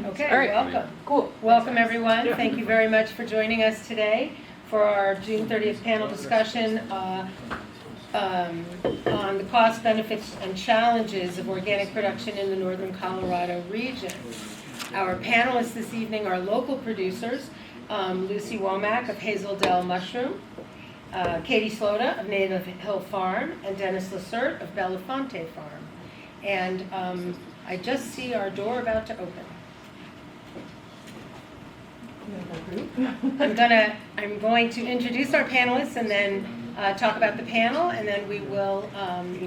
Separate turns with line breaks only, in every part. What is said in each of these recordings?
Okay,
All right.
welcome.
Cool.
Welcome, everyone.
Yeah.
Thank you very much for joining us today for our June 30th panel discussion on the cost, benefits, and challenges of organic production in the northern Colorado region. Our panelists this evening are local producers, Lucy Womack of Hazel Dell Mushroom, Katie Slota of Native Hill Farm, and Dennis Lacerte of Belafonte Farm. And I just see our door about to open. I'm going to introduce our panelists and then talk about the panel, and then we will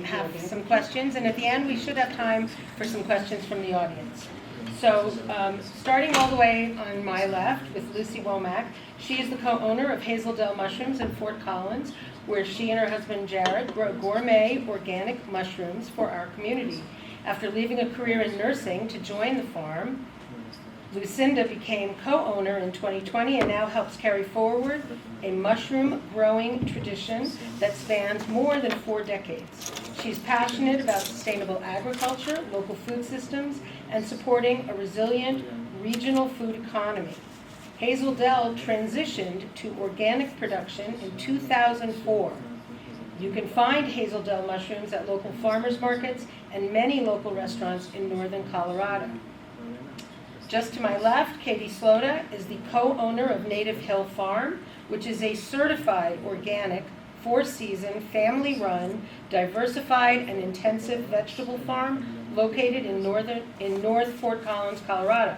have some questions. And at the end, we should have time for some questions from the audience. So starting all the way on my left with Lucy Womack, she is the co-owner of Hazel Dell Mushrooms in Fort Collins, where she and her husband Jared grow gourmet organic mushrooms for our community. After leaving a career in nursing to join the farm, Lucinda became co-owner in 2020 and now helps carry forward a mushroom growing tradition that spans more than 4 decades. She's passionate about sustainable agriculture, local food systems, and supporting a resilient regional food economy. Hazel Dell transitioned to organic production in 2004. You can find Hazel Dell mushrooms at local farmers markets and many local restaurants in northern Colorado. Just to my left, Katie Slota is the co-owner of Native Hill Farm, which is a certified organic, 4-season, family-run, diversified and intensive vegetable farm located in North Fort Collins, Colorado.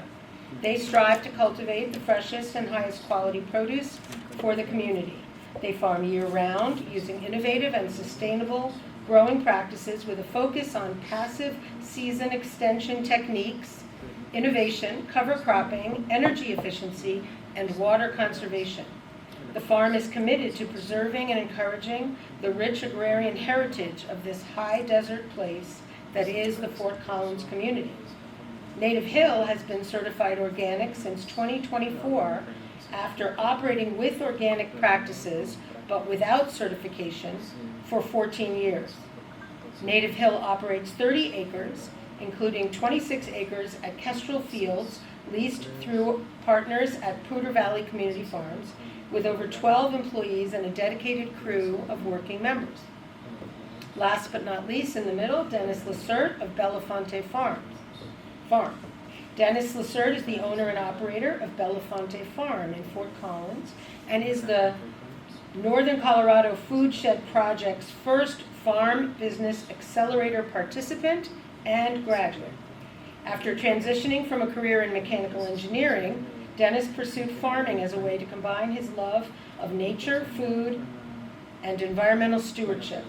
They strive to cultivate the freshest and highest quality produce for the community. They farm year-round using innovative and sustainable growing practices with a focus on passive season extension techniques, innovation, cover cropping, energy efficiency, and water conservation. The farm is committed to preserving and encouraging the rich agrarian heritage of this high desert place that is the Fort Collins community. Native Hill has been certified organic since 2024 after operating with organic practices but without certification for 14 years. Native Hill operates 30 acres, including 26 acres at Kestrel Fields, leased through partners at Poudre Valley Community Farms, with over 12 employees and a dedicated crew of working members. Last but not least, in the middle, Dennis Lacerte of Belafonte Farm. Dennis Lacerte is the owner and operator of Belafonte Farm in Fort Collins and is the Northern Colorado Food Shed Project's first Farm Business Accelerator participant and graduate. After transitioning from a career in mechanical engineering, Dennis pursued farming as a way to combine his love of nature, food, and environmental stewardship.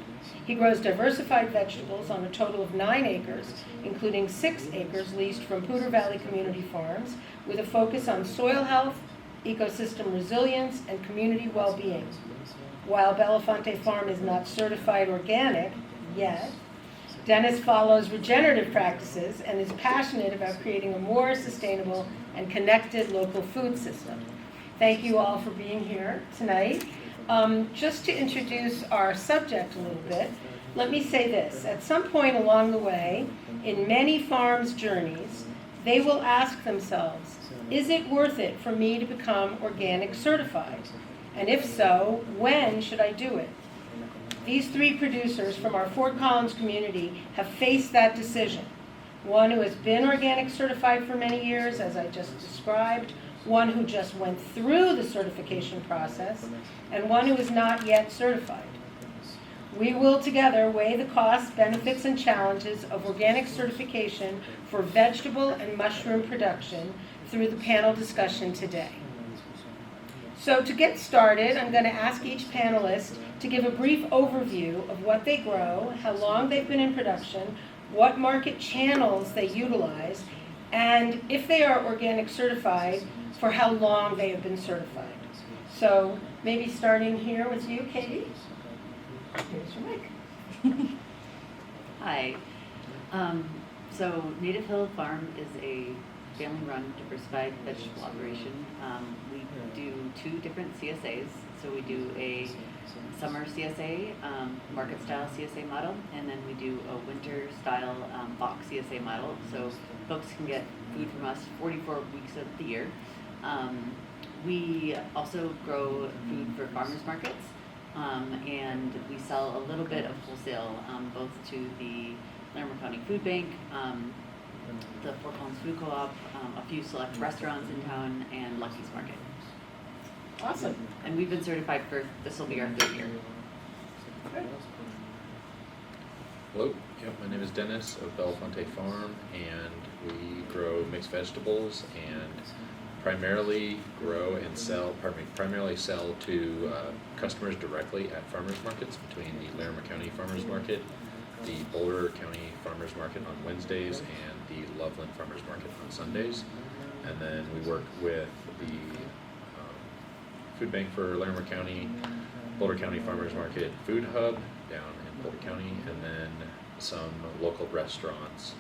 He grows diversified vegetables on a total of 9 acres, including 6 acres leased from Poudre Valley Community Farms, with a focus on soil health, ecosystem resilience, and community well-being. While Belafonte Farm is not certified organic yet, Dennis follows regenerative practices and is passionate about creating a more sustainable and connected local food system. Thank you all for being here tonight. Just to introduce our subject a little bit, let me say this. At some point along the way, in many farms' journeys, they will ask themselves, is it worth it for me to become organic certified? And if so, when should I do it? These 3 producers from our Fort Collins community have faced that decision. One who has been organic certified for many years, as I just described, one who just went through the certification process, and one who is not yet certified. We will together weigh the costs, benefits, and challenges of organic certification for vegetable and mushroom production through the panel discussion today. So to get started, I'm going to ask each panelist to give a brief overview of what they grow, how long they've been in production, what market channels they utilize, and if they are organic certified, for how long they have been certified. So maybe starting here with you, Katie. Here's your mic.
Hi. So Native Hill Farm is a family-run, diversified vegetable operation. We do 2 different CSAs. So we do a summer CSA, market style CSA model, and then we do a winter style box CSA model. So folks can get food from us 44 weeks of the year. We also grow food for farmers markets, and we sell a little bit of wholesale, both to the Larimer County Food Bank, the Fort Collins Food Co-op, a few select restaurants in town, and Lucky's Market.
Awesome.
And we've been certified for, this will be our 3rd year.
Good.
Hello, yep, my name is Dennis of Belafonte Farm, and we grow mixed vegetables and primarily sell to customers directly at farmers markets, between the Larimer County Farmers Market, the Boulder County Farmers Market on Wednesdays, and the Loveland Farmers Market on Sundays. And then we work with the Food Bank for Larimer County, Boulder County Farmers Market Food Hub down in Boulder County, and then some local restaurants,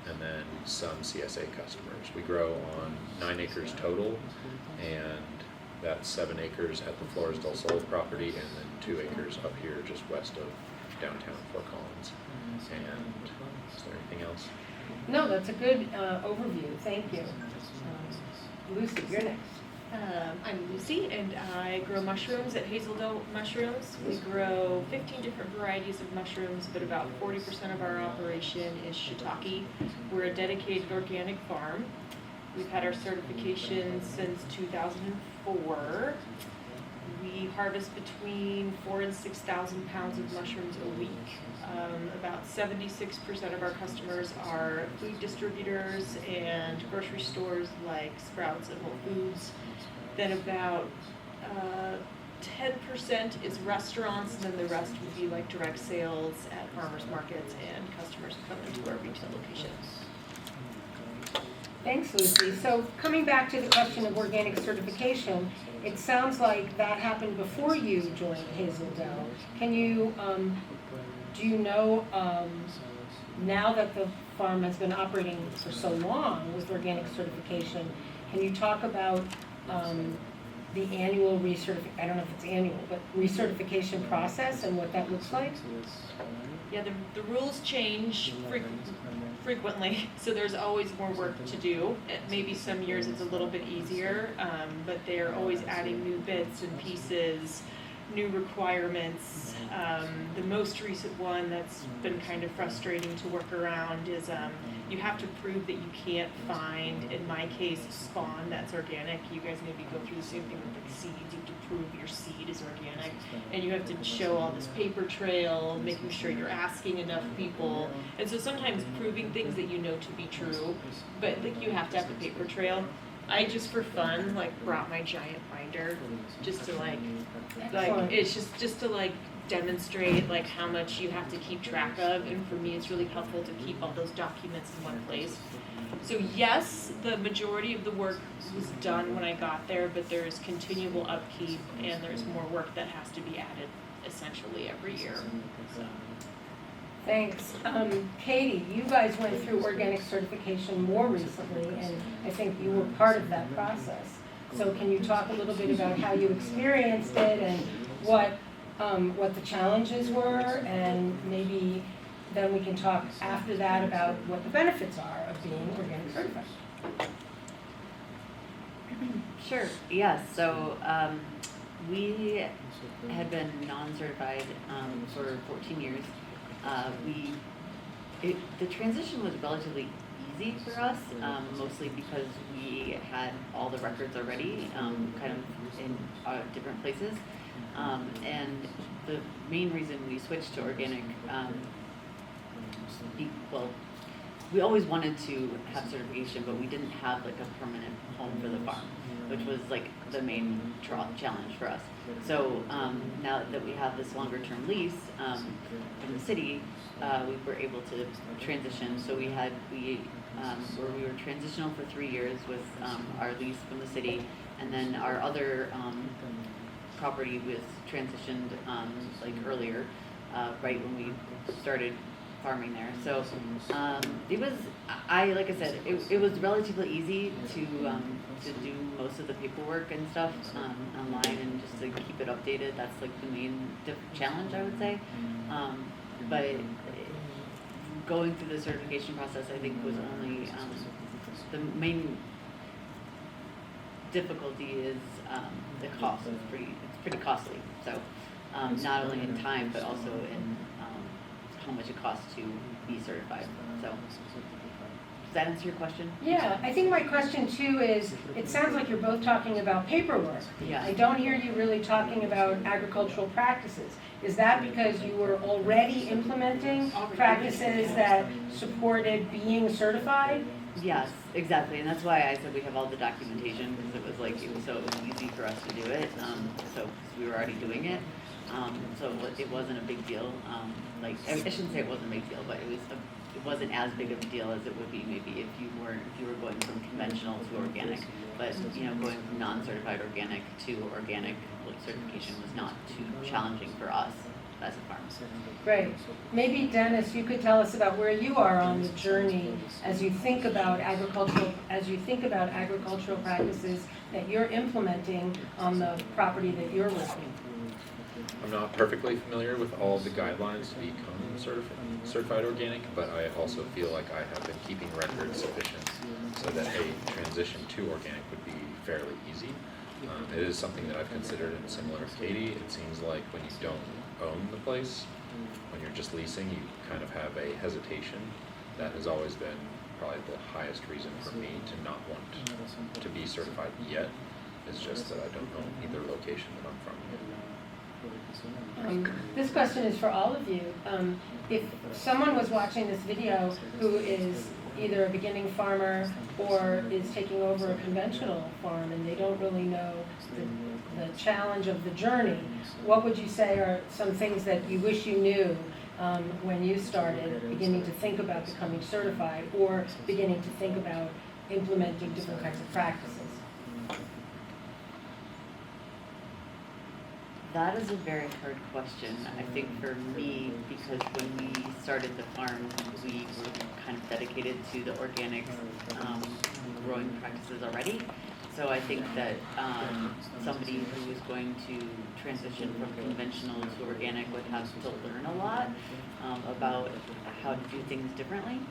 and then some CSA customers. We grow on 9 acres total, and that's 7 acres at the Flores del Sol property, and then 2 acres up here just west of downtown Fort Collins. And is there anything else?
No, that's a good overview. Thank you. Lucy, you're next.
I'm Lucy, and I grow mushrooms at Hazelnut Mushrooms. We grow 15 different varieties of mushrooms, but about 40% of our operation is shiitake. We're a dedicated organic farm. We've had our certification since 2004. We harvest between 4,000 and 6,000 pounds of mushrooms a week. About 76% of our customers are food distributors and grocery stores like Sprouts and Whole Foods. Then about 10% is restaurants, and then the rest would be like direct sales at farmers markets and customers who come into our retail locations.
Thanks, Lucy. So coming back to the question of organic certification, it sounds like that happened before you joined Hazeldale. Can you, do you know, now that the farm has been operating for so long with organic certification, can you talk about the annual I don't know if it's annual, but recertification process and what that looks like?
Yeah, the rules change frequently, so there's always more work to do. Maybe some years it's a little bit easier, but they're always adding new bits and pieces, new requirements. The most recent one that's been kind of frustrating to work around is you have to prove that you can't find, in my case, spawn that's organic. You guys maybe go through the same thing with like seeds. You have to prove your seed is organic, and you have to show all this paper trail, making sure you're asking enough people. And so sometimes proving things that you know to be true, but like you have to have the paper trail. I just for fun like brought my giant binder just to like it's just to like demonstrate like how much you have to keep track of, and for me it's really helpful to keep all those documents in one place. So yes, the majority of the work was done when I got there, but there's continual upkeep and there's more work that has to be added essentially every year. So.
Thanks. Katie, you guys went through organic certification more recently, and I think you were part of that process. So can you talk a little bit about how you experienced it and what the challenges were, and maybe then we can talk after that about what the benefits are of being organic certified.
Sure, yes, so we had been non-certified for 14 years. The transition was relatively easy for us, mostly because we had all the records already, kind of in different places. And the main reason we switched to organic, we always wanted to have certification, but we didn't have like a permanent home for the farm, which was like the main challenge for us. So now that we have this longer term lease from the city, we were able to transition. So we were transitional for 3 years with our lease from the city, and then our other property was transitioned like earlier, right when we started farming there. So it was, like I said, it was relatively easy to do most of the paperwork and stuff online and just to keep it updated. That's like the main challenge, I would say. But going through the certification process, I think, was only the main difficulty is the cost. It's pretty costly. So not only in time, but also in how much it costs to be certified. So does that answer your question?
Yeah, I think my question too is, it sounds like you're both talking about paperwork.
Yeah.
I don't hear you really talking about agricultural practices. Is that because you were already implementing practices that supported being certified?
Yes, exactly, and that's why I said we have all the documentation, because it was so easy for us to do it. So 'cause we were already doing it, so it wasn't a big deal. Like I shouldn't say it wasn't a big deal, but it wasn't as big of a deal as it would be maybe if you were going from conventional to organic. But going from non-certified organic to organic certification was not too challenging for us as a farm.
Great. Maybe Dennis, you could tell us about where you are on the journey as you think about agricultural practices that you're implementing on the property that you're working.
I'm not perfectly familiar with all of the guidelines to become certified organic, but I also feel like I have been keeping records sufficient so that a transition to organic would be fairly easy. It is something that I've considered, and similar to Katie, it seems like when you don't own the place, when you're just leasing, you kind of have a hesitation. That has always been probably the highest reason for me to not want to be certified yet. It's just that I don't own either location that I'm from.
This question is for all of you. If someone was watching this video who is either a beginning farmer or is taking over a conventional farm and they don't really know the challenge of the journey, what would you say are some things that you wish you knew when you started beginning to think about becoming certified or beginning to think about implementing different kinds of practices?
That is a very hard question, I think, for me, because when we started the farm, we were kind of dedicated to the organic growing practices already. So I think that somebody who is going to transition from conventional to organic would have to learn a lot about how to do things differently.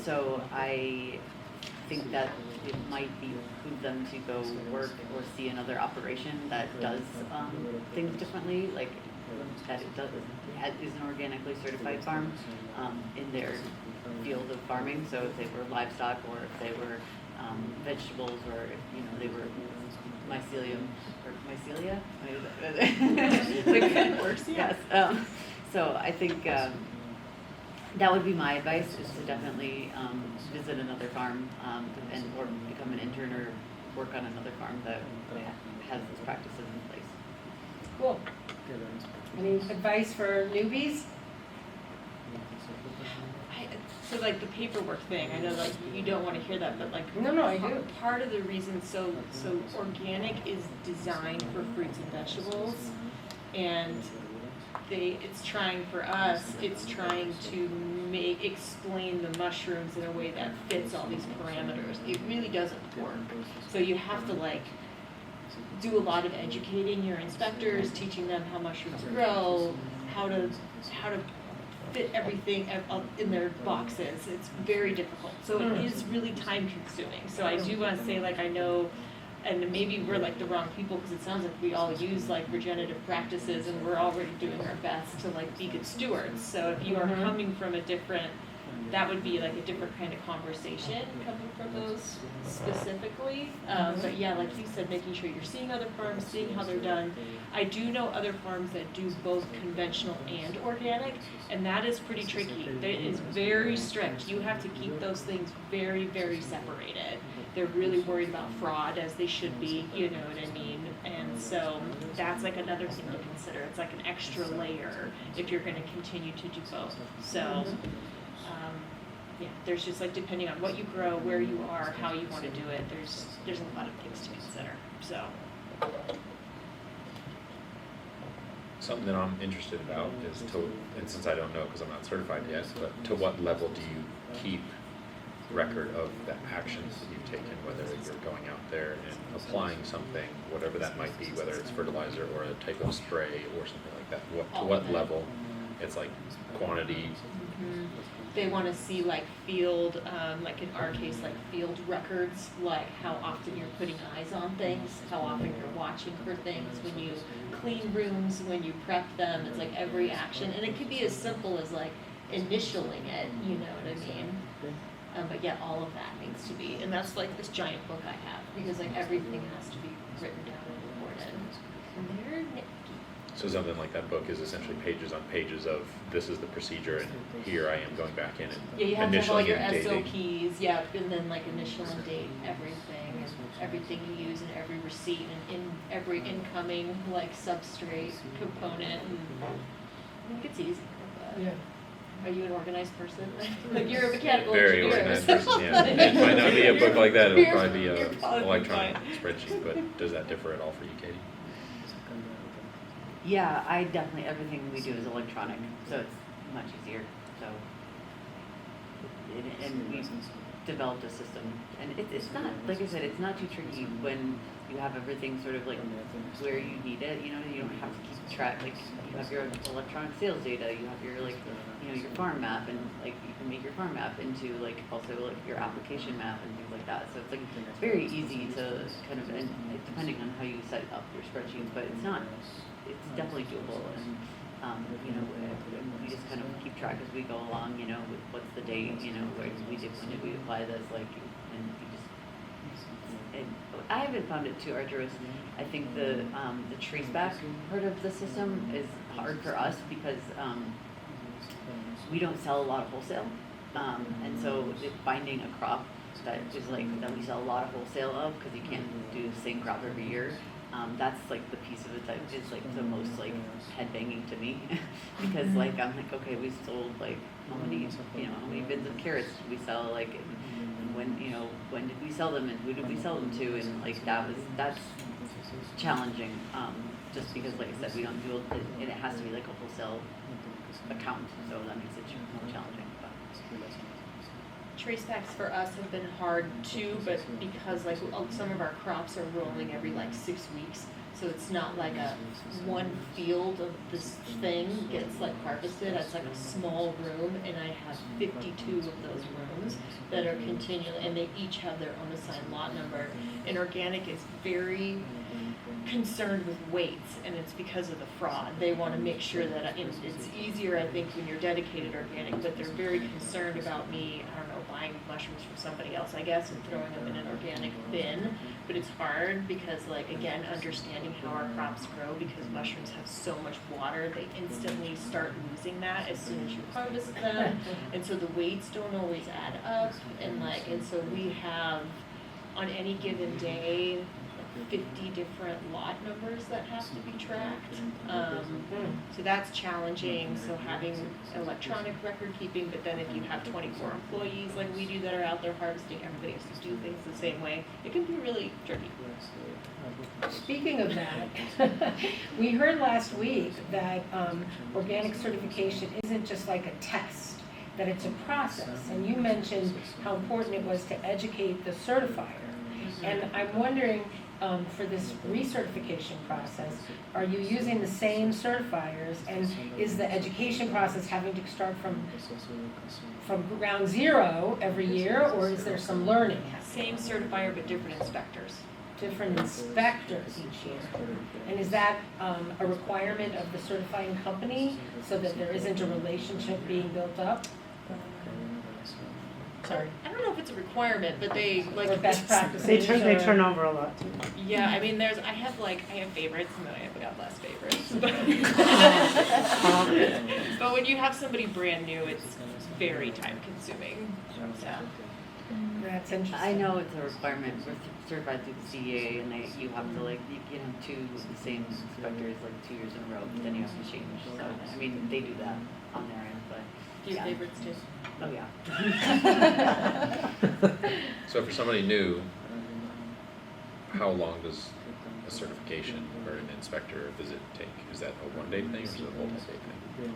So I think that it might behoove them to go work or see another operation that does things differently, like that is an organically certified farm in their field of farming. So if they were livestock, or if they were vegetables, or if they were mycelia.
It works, yeah.
Yes. So I think that would be my advice, is to definitely visit another farm or become an intern or work on another farm that has those practices in place.
Cool. Any advice for newbies?
So like the paperwork thing, I know like you don't want to hear that, but like
No, I do.
Part of the reason, so organic is designed for fruits and vegetables, and it's trying to explain the mushrooms in a way that fits all these parameters. It really doesn't work. So you have to like do a lot of educating your inspectors, teaching them how mushrooms grow, how to fit everything in their boxes. It's very difficult. So it is really time consuming. So I do want to say, like, I know, and maybe we're like the wrong people, because it sounds like we all use like regenerative practices and we're already doing our best to like be good stewards. So if you are coming from that would be like a different kind of conversation coming from those specifically. But yeah, like you said, making sure you're seeing other farms, seeing how they're done. I do know other farms that do both conventional and organic, and that is pretty tricky. It is very strict. You have to keep those things very, very separated. They're really worried about fraud, as they should be, you know what I mean? And so that's like another thing to consider. It's like an extra layer if you're going to continue to do both. So yeah, there's just like, depending on what you grow, where you are, how you want to do it, there's a lot of things to consider. So
something that I'm interested about is and since I don't know because I'm not certified yet, but to what level do you keep record of the actions that you've taken, whether you're going out there and applying something, whatever that might be, whether it's fertilizer or a type of spray or something like that, to what level it's like quantity.
They want to see like field, like in our case, like field records, like how often you're putting eyes on things, how often you're watching for things, when you clean rooms, when you prep them, it's like every action. And it could be as simple as like initialing it, you know what I mean? But yeah, all of that needs to be, and that's like this giant book I have, because like everything has to be written down and recorded. And they're nitpicky.
So something like that book is essentially pages on pages of this is the procedure and here I am going back in and
Yeah, you have to have all
initialing
your
and dating.
SOPs, yeah, and then like initial and date everything, and everything you use in every receipt and in every incoming like substrate component. And I think it's easy. But are you an organized person? Like you're a mechanical
Very
engineer.
organized person, yeah. It might not be a book like that, it'll
You're-
probably be
you're
a
probably
electronic
fine.
spreadsheet, but does that differ at all for you, Katie?
Yeah, I definitely, everything we do is electronic, so it's much easier, so. And we've developed a system, and it's not, like I said, it's not too tricky when you have everything sort of like where you need it, you know, you don't have to keep track, like, you have your electronic sales data, you have your like, you know, your farm map, and like, you can make your farm map into like, also like your application map and things like that, so it's like, it's very easy to kind of, and depending on how you set up your spreadsheets, but it's not, it's definitely doable, and, you know, we just kind of keep track as we go along, you know, with what's the date, you know, when did we apply this, like, and you just, and I haven't found it too arduous. I think the traceback part of the system is hard for us because, we don't sell a lot of wholesale, and so finding a crop that is like, that we sell a lot of wholesale of, because you can't do the same crop every year. That's like the piece of it that is like the most like head banging to me because like I'm like, okay, we sold like how many, you know, how many bins of carrots did we sell, like, and when, you know, when did we sell them and who did we sell them to, and like that's challenging, just because like I said, we don't do it, and it has to be like a wholesale account, so that makes it more challenging. But.
Tracebacks for us have been hard too, but because like some of our crops are rolling every like 6 weeks, so it's not like a one field of this thing gets like harvested. It's like a small room, and I have 52 of those rooms that are continually, and they each have their own assigned lot number. And organic is very concerned with weights, and it's because of the fraud. They want to make sure that it's easier, I think, when you're dedicated organic, but they're very concerned about me, I don't know, buying mushrooms from somebody else, I guess, and throwing them in an organic bin. But it's hard because, like, again, understanding how our crops grow, because mushrooms have so much water, they instantly start losing that as soon as you harvest them, and so the weights don't always add up, and so we have, on any given day, 50 different lot numbers that have to be tracked. So that's challenging. So having electronic record keeping, but then if you have 24 employees like we do that are out there harvesting, everybody has to do things the same way. It can be really tricky.
Speaking of that, we heard last week that organic certification isn't just like a test, that it's a process. And you mentioned how important it was to educate the certifier. And I'm wondering, for this recertification process, are you using the same certifiers, and is the education process having to start from ground zero every year, or is there some learning happening?
Same certifier but different inspectors.
Different inspectors each year. And is that a requirement of the certifying company so that there isn't a relationship being built up? Sorry.
I don't know if it's a requirement, but they like
Or best practices?
They
or-
turn over a lot too.
Yeah, I mean, I have favorites, and then I have less favorites. But when you have somebody brand new, it's very time consuming. So.
That's interesting.
I know it's a requirement. We're certified through the CEA, and you have to you can have two of the same inspectors 2 years in a row, but then you have to change. So I mean, they do that on their end, but
Do you have
yeah.
favorites too?
Oh yeah.
So for somebody new, how long does a certification or an inspector visit take? Is that a one-day thing or is it a multi-day thing?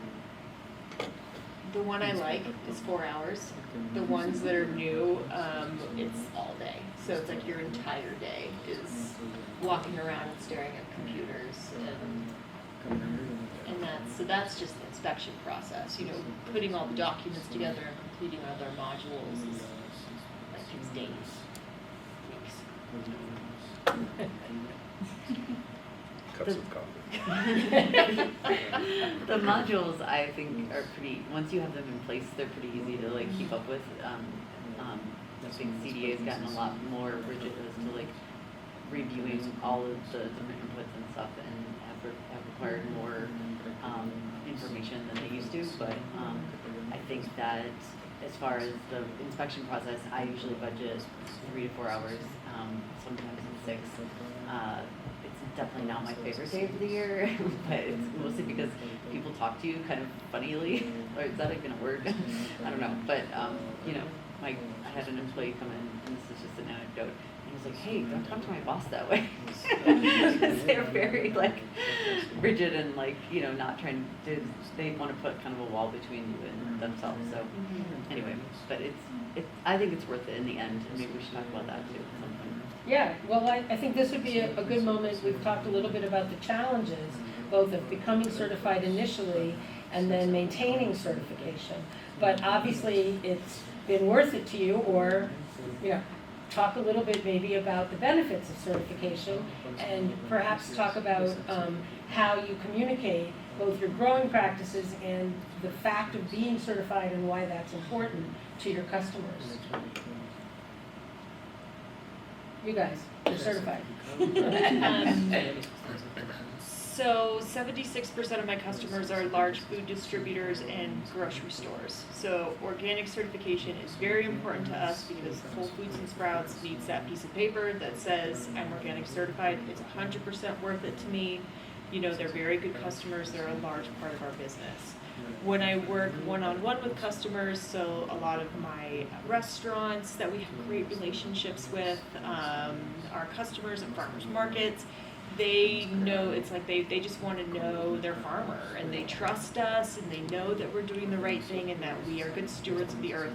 The one I like is 4 hours. The ones that are new, it's all day. So it's like your entire day is walking around and staring at computers and that's just the inspection process. You know, putting all the documents together and completing other modules is like takes days, weeks.
Cups of coffee.
The modules, I think, are pretty, once you have them in place, they're pretty easy to like keep up with. I think CDA has gotten a lot more rigid as to like reviewing all of the different inputs and stuff, and have required more information than they used to. But I think that as far as the inspection process, I usually budget 3 to 4 hours, sometimes 6. It's definitely not my favorite day of the year, but it's mostly because people talk to you kind of funnily, or is that even a word? I don't know, but you know, I had an employee come in, and this is just an anecdote, and he was like, hey, don't talk to my boss that way. Because they're very like rigid and like, you know, not trying to, they want to put kind of a wall between you and themselves. So anyway, but I think it's worth it in the end, and maybe we should talk about that too at some point.
Yeah, well, I think this would be a good moment. We've talked a little bit about the challenges, both of becoming certified initially and then maintaining certification. But obviously, it's been worth it to you, or, you know, talk a little bit maybe about the benefits of certification, and perhaps talk about how you communicate both your growing practices and the fact of being certified and why that's important to your customers. You guys, you're certified.
So 76% of my customers are large food distributors and grocery stores. So organic certification is very important to us because Whole Foods and Sprouts needs that piece of paper that says I'm organic certified. It's 100% worth it to me. You know, they're very good customers. They're a large part of our business. When I work one-on-one with customers, so a lot of my restaurants that we have great relationships with, our customers at farmers markets, they know, it's like they just want to know their farmer, and they trust us, and they know that we're doing the right thing and that we are good stewards of the earth.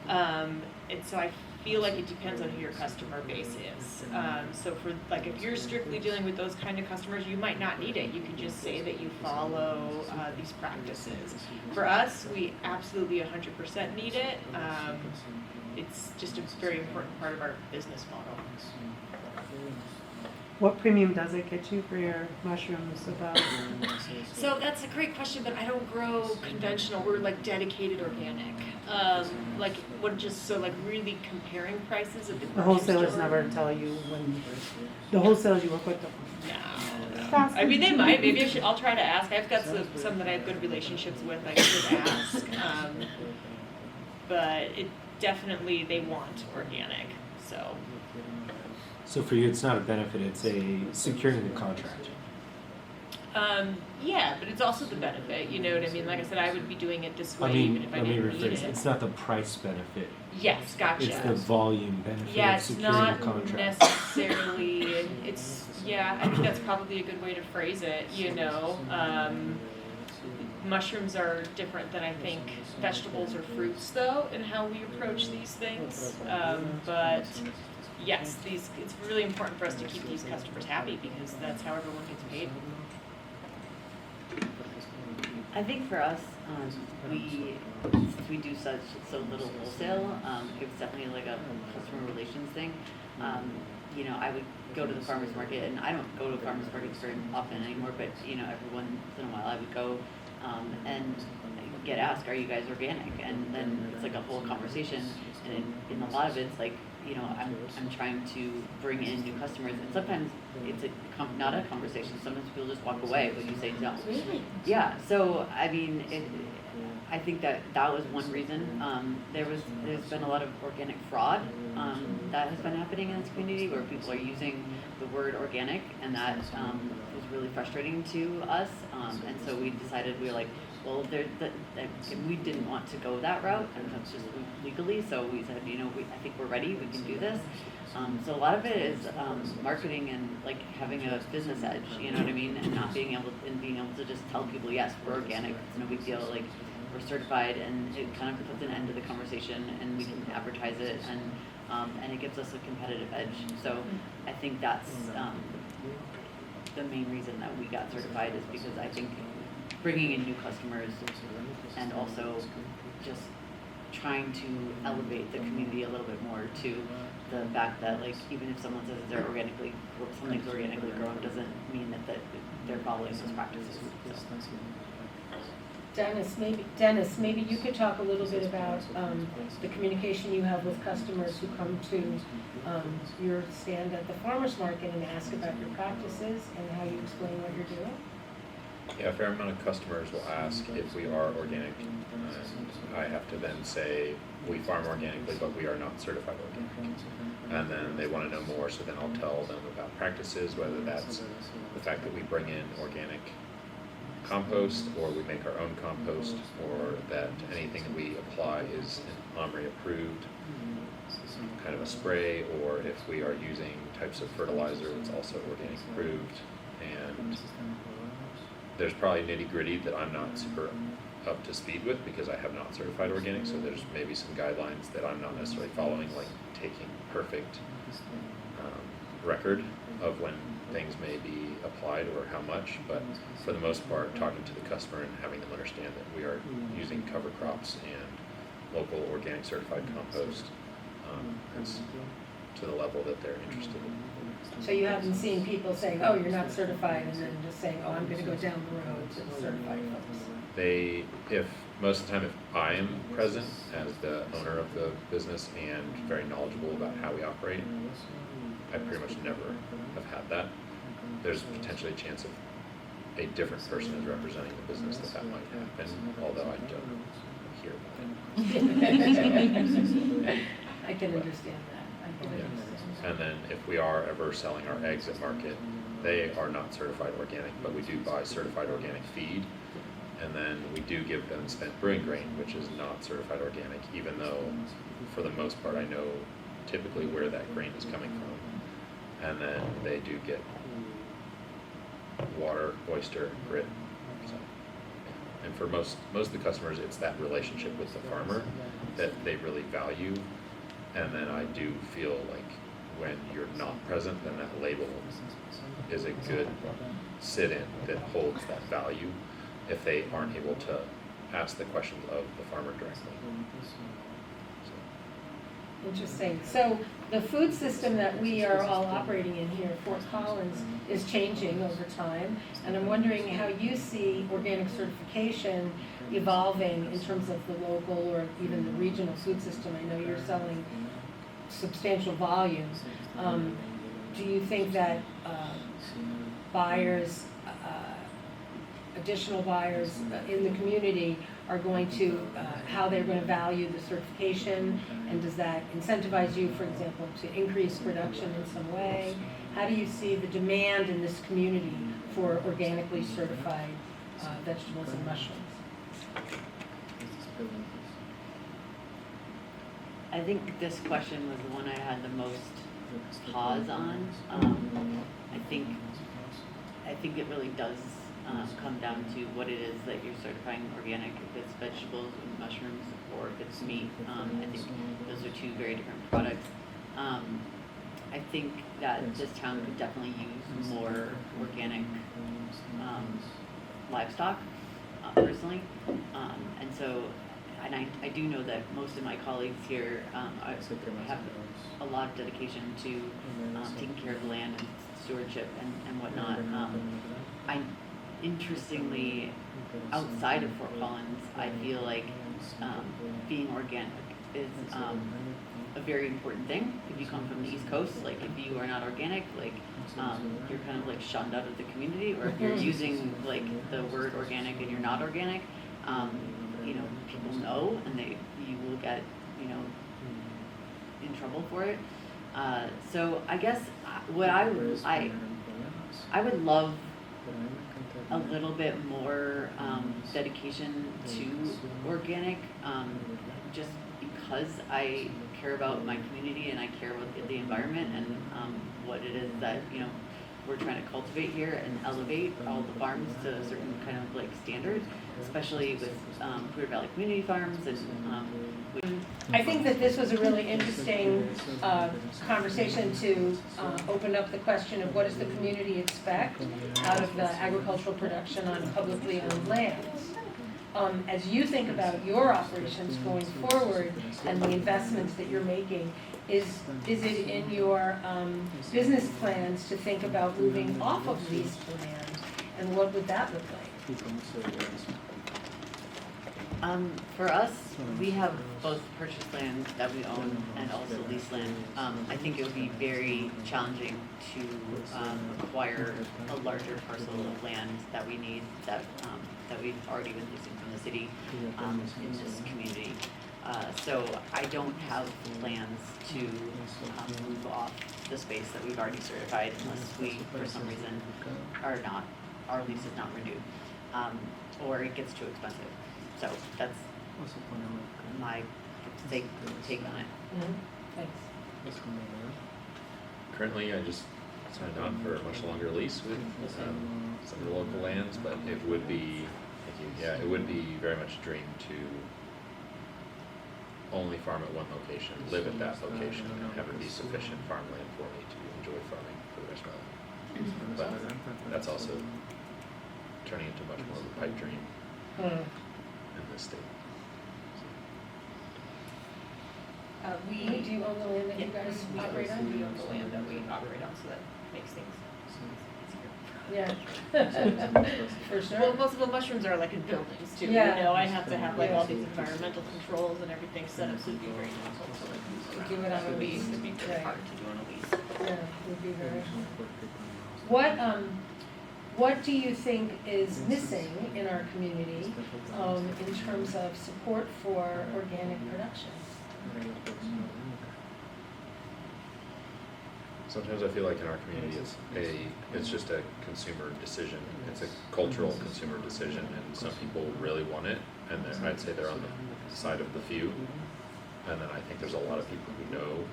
And so I feel like it depends on who your customer base is. So for like, if you're strictly dealing with those kind of customers, you might not need it. You can just say that you follow these practices. For us, we absolutely 100% need it. It's just a very important part of our business model.
What premium does it get you for your mushrooms above?
So that's a great question, but I don't grow conventional. We're like dedicated organic. Like what just so like really comparing prices at the
The
grocery
wholesalers
store.
never tell you when, the wholesalers you work with don't.
No. I mean, they might. Maybe I'll try to ask. I've got some that I have good relationships with. I could ask. But it definitely, they want organic.
So for you, it's not a benefit, it's a securing the contract.
Yeah, but it's also the benefit. You know what I mean? Like I said, I would be doing it this way
I mean,
even if I
let me
didn't need
rephrase,
it.
it's not the price benefit,
Yes, gotcha.
it's the volume benefit
Yeah,
of
it's
securing
not
the contract.
necessarily, it's, yeah, I think that's probably a good way to phrase it, you know. Mushrooms are different than I think vegetables or fruits though, in how we approach these things. But yes, it's really important for us to keep these customers happy because that's how everyone gets paid.
I think for us, since we do so little wholesale, it was definitely like a customer relations thing. You know, I would go to the farmers market, and I don't go to farmers markets very often anymore, but you know, every once in a while I would go and get asked, "Are you guys organic?" And then it's like a whole conversation, and in a lot of it's like, you know, I'm trying to bring in new customers, and sometimes it's not a conversation. Sometimes people just walk away when you say no.
Really?
Yeah. So I mean, I think that was one reason. There's been a lot of organic fraud that has been happening in this community where people are using the word organic, and that was really frustrating to us. And so we decided, we were like, well, and we didn't want to go that route, and that's just legally. So we said, I think we're ready. We can do this. So a lot of it is marketing and like having a business edge, you know what I mean, and not being able to just tell people, yes, we're organic. It's no big deal. Like, we're certified, and it kind of puts an end to the conversation, and we can advertise it, and it gives us a competitive edge. So I think that's the main reason that we got certified, is because I think bringing in new customers and also just trying to elevate the community a little bit more to the fact that, like, even if someone says something's organically grown, doesn't mean that they're following those practices.
Dennis, maybe you could talk a little bit about the communication you have with customers who come to your stand at the farmer's market and ask about your practices and how you explain what you're doing.
Yeah, a fair amount of customers will ask if we are organic, and I have to then say we farm organically, but we are not certified organic. And then they want to know more, so then I'll tell them about practices, whether that's the fact that we bring in organic compost, or we make our own compost, or that anything that we apply is OMRI approved, kind of a spray, or if we are using types of fertilizer, it's also organic approved. And there's probably nitty gritty that I'm not super up to speed with because I have not certified organic, so there's maybe some guidelines that I'm not necessarily following, like taking perfect record of when things may be applied or how much, but for the most part, talking to the customer and having them understand that we are using cover crops and local organic certified compost is to the level that they're interested in.
So you haven't seen people saying, oh, you're not certified, and then just saying, oh, I'm going to go down the road to the certified folks.
Most of the time, if I am present as the owner of the business and very knowledgeable about how we operate, I pretty much never have had that. There's potentially a chance of a different person is representing the business that might happen, although I don't hear about it.
I can understand that.
And then if we are ever selling our eggs at market, they are not certified organic, but we do buy certified organic feed. And then we do give them spent brewing grain, which is not certified organic, even though for the most part I know typically where that grain is coming from. And then they do get water, oyster, grit. So, and for most of the customers, it's that relationship with the farmer that they really value. And then I do feel like when you're not present, then that label is a good sit-in that holds that value if they aren't able to ask the questions of the farmer directly.
Interesting. So the food system that we are all operating in here at Fort Collins is changing over time, and I'm wondering how you see organic certification evolving in terms of the local or even the regional food system. I know you're selling substantial volumes. Do you think that buyers, additional buyers in the community are going to, how they're going to value the certification, and does that incentivize you, for example, to increase production in some way? How do you see the demand in this community for organically certified vegetables and mushrooms?
I think this question was the one I had the most pause on. I think it really does come down to what it is that you're certifying organic, if it's vegetables, mushrooms, or if it's meat. I think those are two very different products. I think that this town could definitely use more organic livestock, personally. And so, I do know that most of my colleagues here have a lot of dedication to taking care of the land and stewardship and whatnot. Interestingly, outside of Fort Collins, I feel like being organic is a very important thing. If you come from the East Coast, like if you are not organic, like you're kind of like shunned out of the community, or if you're using like the word organic and you're not organic, people know, and you will get, in trouble for it. So I guess what I would love a little bit more dedication to organic, just because I care about my community and I care about the environment and what it is that we're trying to cultivate here and elevate all the farms to a certain kind of like standard, especially with Clear Valley Community Farms and.
I think that this was a really interesting conversation to open up the question of what does the community expect out of the agricultural production on publicly owned lands. As you think about your operations going forward and the investments that you're making, is it in your business plans to think about moving off of leased land, and what would that look like?
For us, we have both purchased land that we own and also leased land. I think it would be very challenging to acquire a larger parcel of land that we need that we've already been leasing from the city in this community. So I don't have plans to move off the space that we've already certified unless we, for some reason, our lease is not renewed, or it gets too expensive. So that's my take on it.
Mm-hmm. Thanks.
Currently, I just signed on for a much longer lease with some of the local lands, but it would be, it would be very much a dream to only farm at one location, live at that location, and have it be sufficient farmland for me to enjoy farming for the rest of my life. But that's also turning into much more of a pipe dream in this state.
Do you own the land that you guys operate on?
We own the land that we operate on, so that makes things
Yeah. For sure.
Well, most of the mushrooms are like in buildings too,
Yeah.
I have to have like all these environmental controls and everything set up, so it'd be very difficult to like
To do it on a lease.
It'd be very
Right.
hard to do on a lease.
Yeah, it would be very hard. What do you think is missing in our community in terms of support for organic production?
Sometimes I feel like in our community it's just a consumer decision. It's a cultural consumer decision, and some people really want it, and I'd say they're on the side of the few. And then I think there's a lot of people who know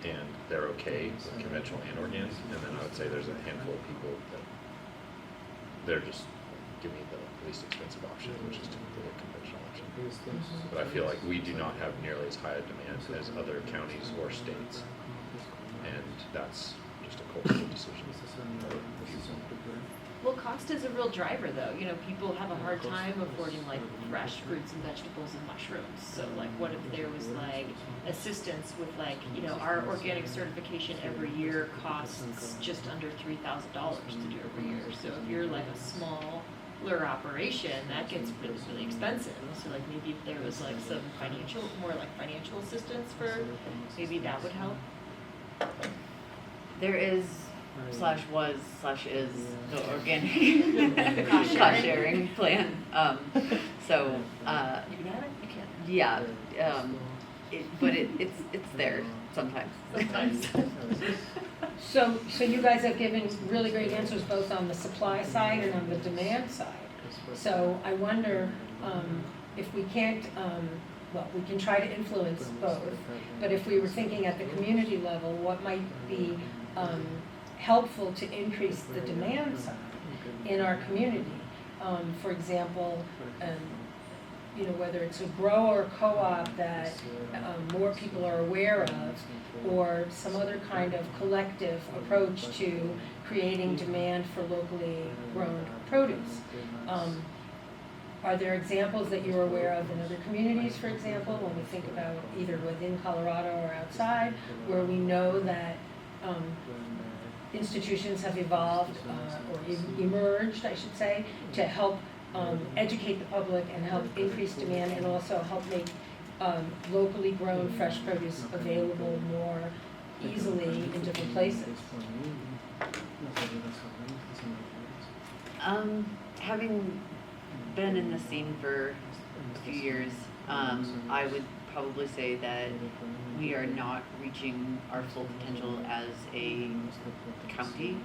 and they're okay with conventional and organic. And then I would say there's a handful of people that they're just give me the least expensive option, which is typically a conventional option. But I feel like we do not have nearly as high a demand as other counties or states. And that's just a cultural decision.
Well, cost is a real driver though, people have a hard time affording like fresh fruits and vegetables and mushrooms. So like what if there was like assistance with like, our organic certification every year costs just under $3,000 to do every year. So if you're like a smaller operation, that gets really expensive. So like maybe if there was like some financial assistance for, maybe that would help.
There is /was/is the organic cost sharing plan. So
You can have it, you can't.
yeah, but it's there sometimes.
So you guys have given really great answers both on the supply side and on the demand side. So I wonder if we can't, we can try to influence both, but if we were thinking at the community level, what might be helpful to increase the demand side in our community? For example, whether it's a grower co-op that more people are aware of, or some other kind of collective approach to creating demand for locally grown produce. Are there examples that you're aware of in other communities, for example, when we think about either within Colorado or outside, where we know that institutions have evolved or emerged, I should say, to help educate the public and help increase demand and also help make locally grown fresh produce available more easily in different places?
Having been in the scene for a few years, I would probably say that we are not reaching our full potential as a county,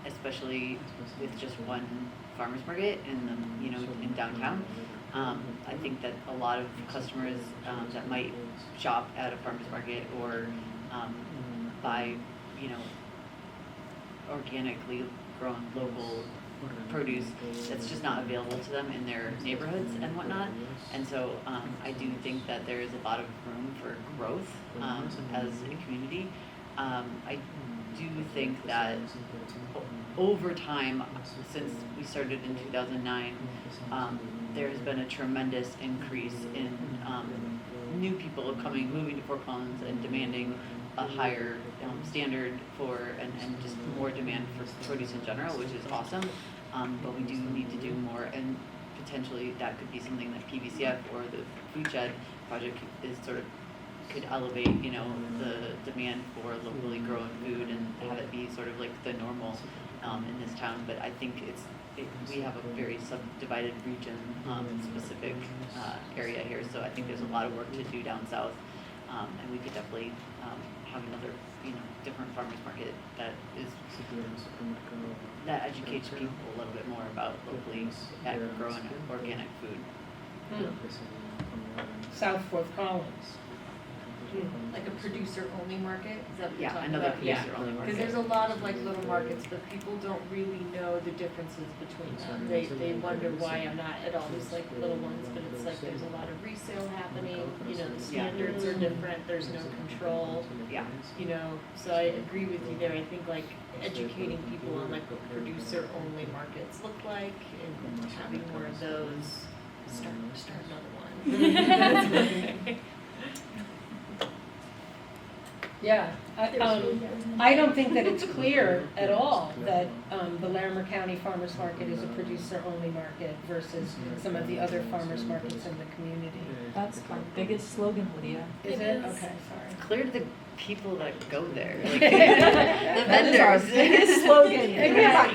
especially with just one farmers market in the, in downtown. I think that a lot of customers that might shop at a farmers market or buy, organically grown local produce that's just not available to them in their neighborhoods and whatnot. And so I do think that there is a lot of room for growth as a community. I do think that over time, since we started in 2009, there has been a tremendous increase in new people moving to Fort Collins and demanding a higher standard for and just more demand for produce in general, which is awesome. But we do need to do more, and potentially that could be something that PVCF or the Food Shed project could elevate, the demand for locally grown food and have it be sort of like the normal in this town. But I think we have a very subdivided region specific area here, so I think there's a lot of work to do down south, and we could definitely have another different farmers market that educates people a little bit more about locally grown organic food.
South Fort Collins.
Like a producer-only market, is that what you're
Yeah,
talking
another
about? Yeah.
producer-only market.
Because there's a lot of like little markets, but people don't really know the differences between them. They wonder why I'm not at all these like little ones, but it's like there's a lot of resale happening, the standards are different, there's no control.
Yeah.
So I agree with you there. I think like educating people on like what producer-only markets look like and having more of those. Start another one.
Yeah, I don't think that it's clear at all that the Larimer County Farmers Market is a producer-only market versus some of the other farmers markets in the community.
That's our biggest slogan, Lydia.
Is
It
it?
is.
Okay, sorry.
Clear to the people that go there, like, the
That is our
vendors.
biggest slogan.
Yeah.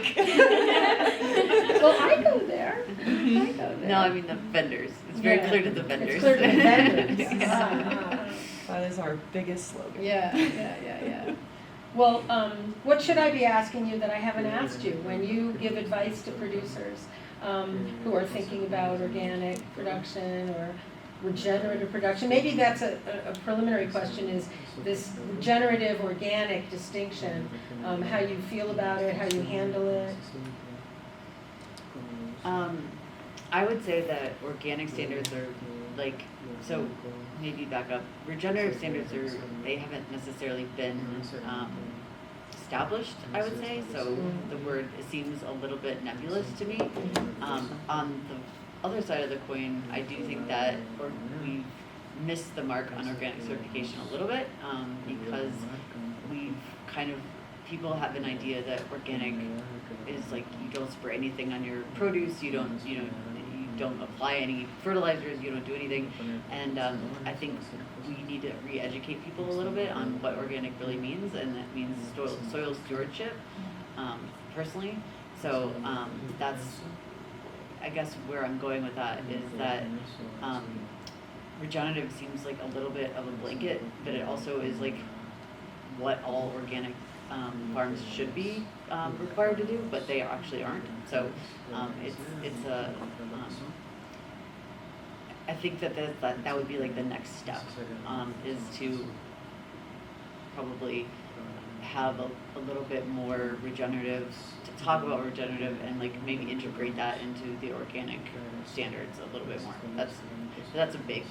Well, I go there. I go there.
No, I mean the vendors. It's very
Yeah.
clear to the vendors.
It's clear to the vendors.
Yeah.
That is our biggest slogan.
Yeah. Well, what should I be asking you that I haven't asked you when you give advice to producers who are thinking about organic production or regenerative production? Maybe that's a preliminary question, is this regenerative organic distinction, how you feel about it, how you handle it?
I would say that organic standards are so maybe back up. Regenerative standards they haven't necessarily been established, I would say. So the word seems a little bit nebulous to me. On the other side of the coin, I do think that we've missed the mark on organic certification a little bit because people have an idea that organic is like you don't spray anything on your produce, you don't apply any fertilizers, you don't do anything, and I think we need to re-educate people a little bit on what organic really means, and that means soil stewardship, personally. So that's, I guess, where I'm going with that is that regenerative seems like a little bit of a blanket, but it also is like what all organic farms should be required to do, but they actually aren't. So it's a I think that would be like the next step, is to probably have a little bit more regenerative, to talk about regenerative and like maybe integrate that into the organic standards a little bit more. That's a big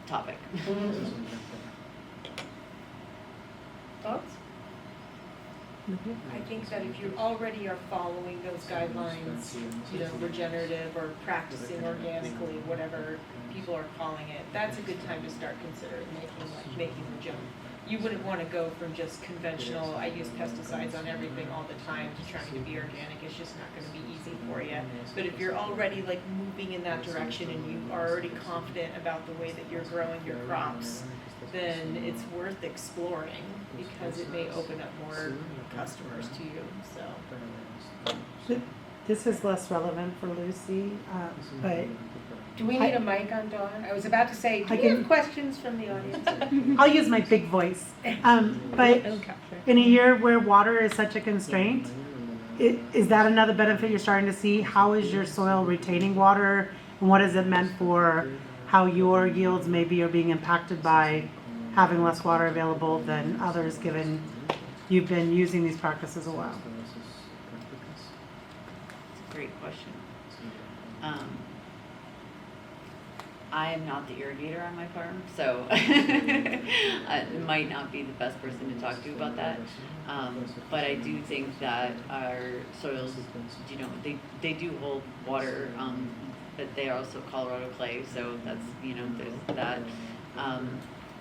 topic.
Thoughts?
I think that if you already are following those guidelines, regenerative or practicing organically, whatever people are calling it, that's a good time to start considering making the jump. You wouldn't want to go from just conventional, I use pesticides on everything all the time, to trying to be organic. It's just not going to be easy for you. But if you're already like moving in that direction and you are already confident about the way that you're growing your crops, then it's worth exploring because it may open up more customers to you. So
This is less relevant for Lucy, but
Do we need a mic on Dawn? I was about to say, do
I
we
can-
have questions from the audience?
I'll use my big voice. But in a year where water is such a constraint, is that another benefit you're starting to see? How is your soil retaining water? And what has it meant for how your yields maybe are being impacted by having less water available than others, given you've been using these practices a while?
Great question. I am not the irrigator on my farm, so I might not be the best person to talk to about that. But I do think that our soils, you know, they do hold water, but they are also Colorado clay, so that's, you know, there's that.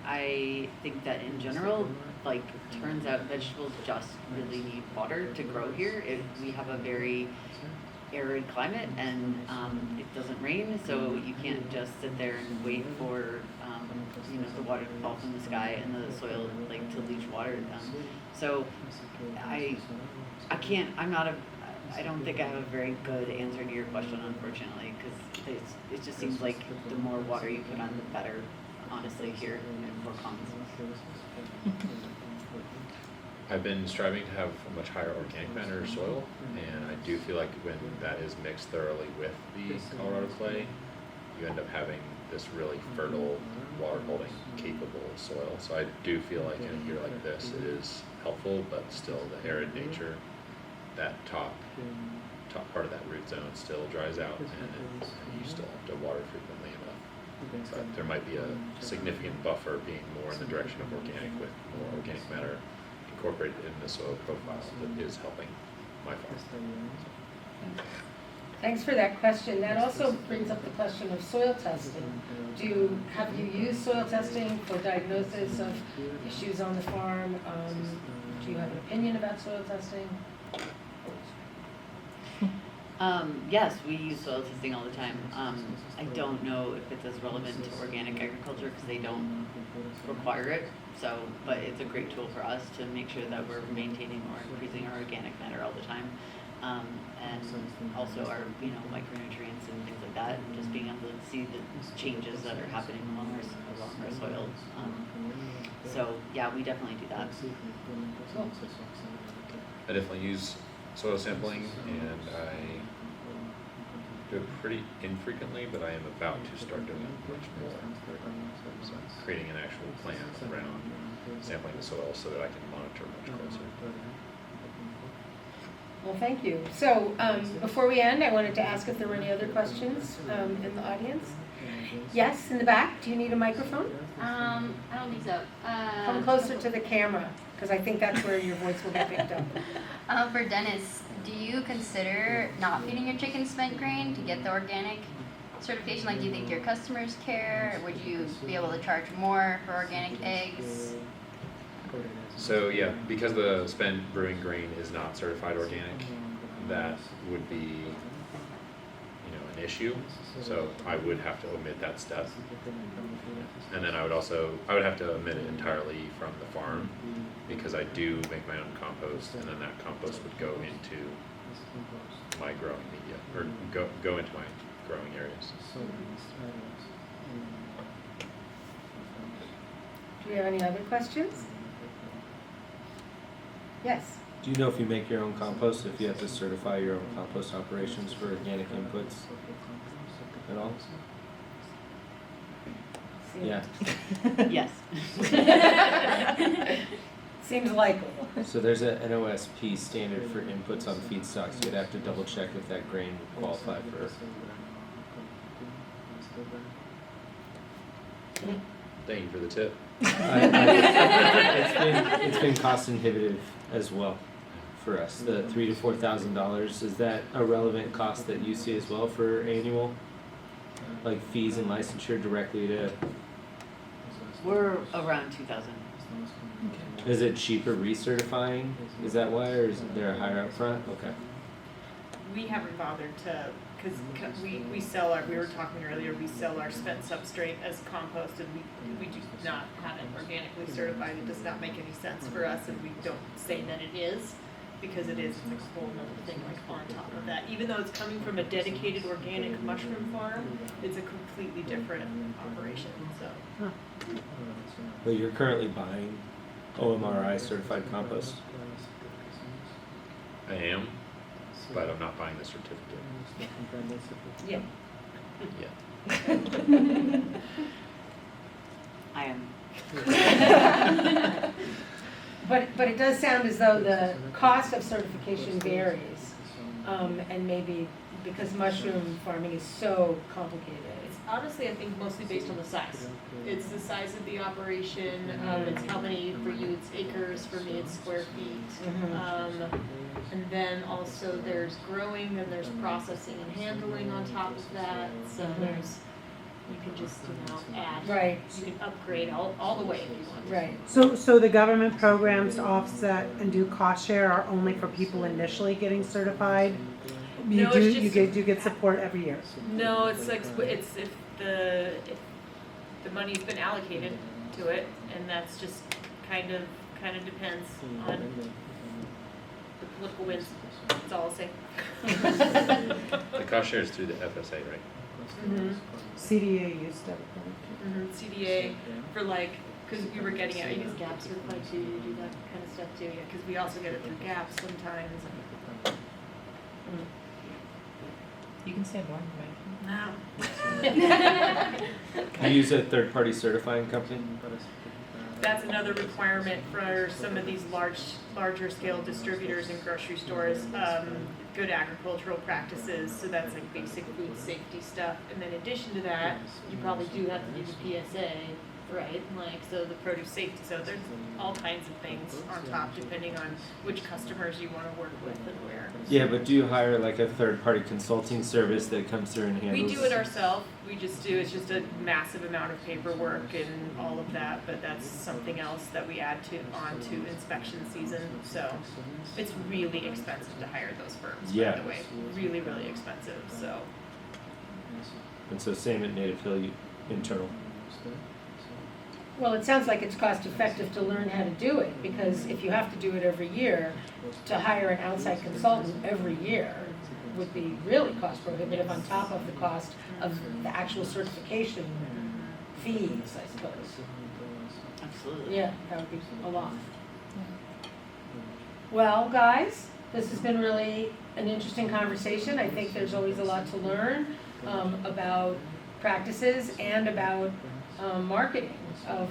I think that in general, like, turns out vegetables just really need water to grow here. We have a very arid climate, and it doesn't rain, so you can't just sit there and wait for you know, the water to fall from the sky and the soil like to leach water. So I don't think I have a very good answer to your question, unfortunately, because it just seems like the more water you put on, the better, honestly, here in Fort Collins.
I've been striving to have a much higher organic matter soil, and I do feel like when that is mixed thoroughly with the Colorado clay, you end up having this really fertile, water-holding, capable soil. So I do feel like in a year like this, it is helpful, but still the arid nature, that top part of that root zone still dries out, and you still have to water frequently enough. But there might be a significant buffer being more in the direction of organic, with more organic matter incorporated in the soil profile that is helping my farm.
Thanks for that question. That also brings up the question of soil testing. Have you used soil testing for diagnosis of issues on the farm? Do you have an opinion about soil testing?
Yes, we use soil testing all the time. I don't know if it's as relevant to organic agriculture because they don't require it. So, but it's a great tool for us to make sure that we're maintaining or increasing our organic matter all the time. And also our, you know, micronutrients and things like that, and just being able to see the changes that are happening along our soil. So yeah, we definitely do that.
Cool.
I definitely use soil sampling, and I do it pretty infrequently, but I am about to start doing it much more. So I'm creating an actual plan around sampling the soil so that I can monitor much closer.
Well, thank you. So before we end, I wanted to ask if there were any other questions in the audience. Yes, in the back. Do you need a microphone?
I don't think so.
Come closer to the camera, because I think that's where your voice will get picked up.
For Dennis, do you consider not feeding your chickens spent grain to get the organic certification? Like, do you think your customers care? Would you be able to charge more for organic eggs?
So yeah, because the spent brewing grain is not certified organic, that would be, you know, an issue. So I would have to omit that step, and then I would have to omit it entirely from the farm, because I do make my own compost, and then that compost would go into my growing media, or go into my growing areas.
Do we have any other questions? Yes.
Do you know if you make your own compost, if you have to certify your own compost operations for organic inputs at all? Yeah.
Yes.
Seems likely.
So there's an NOSP standard for inputs on feedstocks. You'd have to double check if that grain would qualify for.
Thank you for the tip.
It's been cost inhibitive as well for us. The $3,000 to $4,000, is that a relevant cost that you see as well for annual, like fees and licensure directly to?
We're around 2,000.
Is it cheaper recertifying? Is that why, or is there a higher upfront? Okay.
We haven't bothered to, because we sell we were talking earlier, we sell our spent substrate as compost, and we do not have it organically certified. It does not make any sense for us, and we don't say that it is. because it is like a whole other thing like on top of that. Even though it's coming from a dedicated organic mushroom farm, it's a completely different operation, so.
But you're currently buying OMRI certified compost.
I am, but I'm not buying the certificate
Yeah.
yet.
I am.
But it does sound as though the cost of certification varies, and maybe because mushroom farming is so complicated.
It's honestly, I think, mostly based on the size. It's the size of the operation, it's how many, for you it's acres, for me it's square feet. And then also there's growing, and there's processing and handling on top of that, so there's, you can just, add.
Right.
You can upgrade all the way if you want.
Right.
So the government programs to offset and do cost share are only for people initially getting certified? You
No,
do,
it's
you
just-
get support every year?
No, it's like, it's if the money's been allocated to it, and that's just kind of depends on the political winds, that's all I'll say.
The cost share is through the FSA, right?
CDA used to have a program.
CDA for like, because we were getting it, I use GAP certified too, to do that kind of stuff too, yeah, because we also get it through GAP sometimes.
You can say more, right?
No.
You use a third-party certifying company?
That's another requirement for some of these larger scale distributors and grocery stores, good agricultural practices, so that's like basic food safety stuff. And then in addition to that, you probably do have to do the PSA, right? Like, so the produce safety, so there's all kinds of things on top depending on which customers you want to work with and where.
Yeah, but do you hire like a third-party consulting service that comes through and handles?
We do it ourselves. We just do, it's just a massive amount of paperwork and all of that, but that's something else that we add onto inspection season. So it's really expensive to hire those firms,
Yeah.
by the way. Really, really expensive, so.
And so same at Native Hill, internal.
Well, it sounds like it's cost effective to learn how to do it, because if you have to do it every year, to hire an outside consultant every year would be really cost prohibitive on top of the cost of the actual certification fees, I suppose.
Absolutely.
Yeah, that would be a lot. Well, guys, this has been really an interesting conversation. I think there's always a lot to learn about practices and about marketing of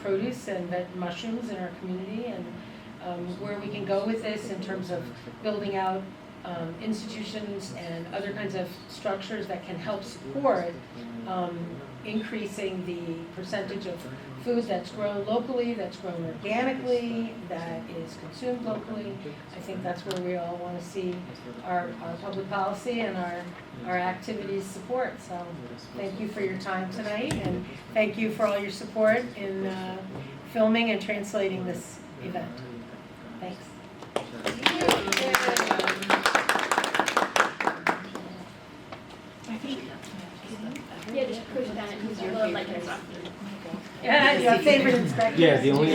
produce and mushrooms in our community, and where we can go with this in terms of building out institutions and other kinds of structures that can help support increasing the percentage of food that's grown locally, that's grown organically, that is consumed locally. I think that's where we all want to see our public policy and our activities support. So thank you for your time tonight, and thank you for all your support in filming and translating this event. Thanks.
Yeah, just push that because you're like
Yeah, your favorite inspector.
Yeah, the only